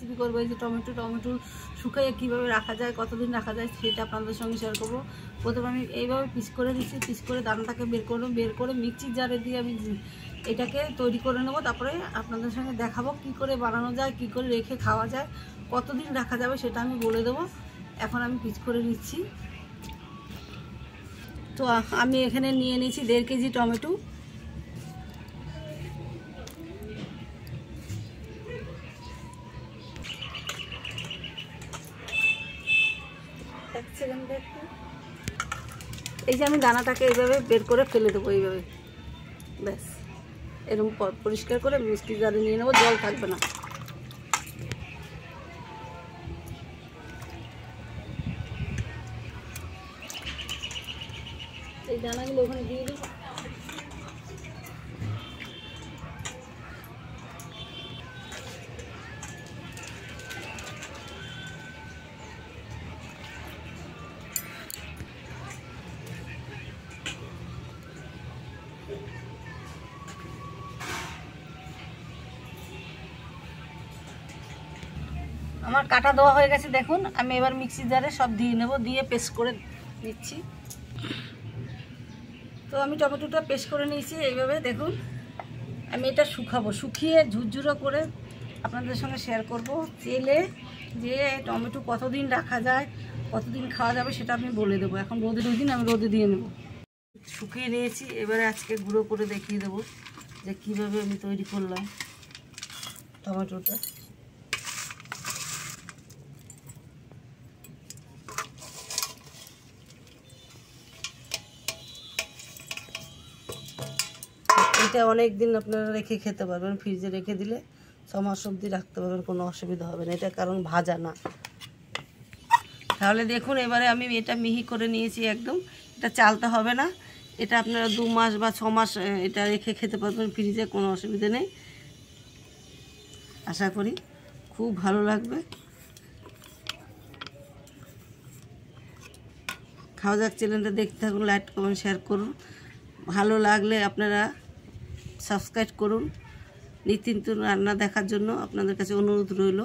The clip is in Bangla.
রেসিপি করবো। এই যে টমেটো শুকাইয়ে কীভাবে রাখা যায়, কতদিন রাখা যায় সেটা আপনাদের সঙ্গে শেয়ার করবো। প্রথমে আমি এইভাবে পিস করে দিচ্ছি, পিস করে দানাটাকে বের করে মিক্সির জারে দিয়ে আমি এটাকে তৈরি করে নেবো। তারপরে আপনাদের সঙ্গে দেখাবো কী করে বানানো যায়, কী করে রেখে খাওয়া যায়, কতদিন রাখা যাবে সেটা আমি বলে দেবো। এখন আমি পিস করে নিচ্ছি। তো আমি এখানে নিয়ে নিয়েছি 1.5 কেজি টমেটো। এই যে আমি দানাটাকে এইভাবে বের করে ফেলে দেবো, এইভাবে ব্যাস এরকম পরিষ্কার করে মিষ্টি জারে নিয়ে নেবো, জল থাকবে না। এই দানাগুলো ওখানে দিয়ে দেবো। আমার কাটা দেওয়া হয়ে গেছে, দেখুন। আমি এবার মিক্সি জারে সব দিয়ে নেব, দিয়ে পেস্ট করে নিচ্ছি। তো আমি টমেটোটা পেস্ট করে নিয়েছি এইভাবে, দেখুন। আমি এটা শুকাবো, শুকিয়ে ঝুরঝুরো করে আপনাদের সঙ্গে শেয়ার করব। তেলে যে টমেটো কতদিন রাখা যায়, কতদিন খাওয়া যাবে সেটা আমি বলে দেবো। এখন রোদে আমি রোদে দিয়ে নেব। শুকিয়ে নিয়েছি, এবারে আজকে গুঁড়ো করে দেখিয়ে দেবো যে কীভাবে আমি তৈরি করলাম টমেটোটা। এটা অনেক দিন আপনারা রেখে খেতে পারবেন, ফ্রিজে রেখে দিলে 6 মাস অবধি রাখতে পারবেন, কোনো অসুবিধা হবে না। এটা কারণ ভাজা না। তাহলে দেখুন, এবারে আমি এটা মিহি করে নিয়েছি একদম। এটা চালতে হবে না। এটা আপনারা 2 মাস বা 6 মাস এটা রেখে খেতে পারবেন ফ্রিজে, কোনো অসুবিধা নেই। আশা করি খুব ভালো লাগবে। খাওয়া যাক চ্যানেলটা দেখতে থাকুন, লাইক কমেন্ট শেয়ার করুন। ভালো লাগলে আপনারা সাবস্ক্রাইব করুন। নিত্য নতুন রান্না দেখার জন্য আপনাদের কাছে অনুরোধ রইল।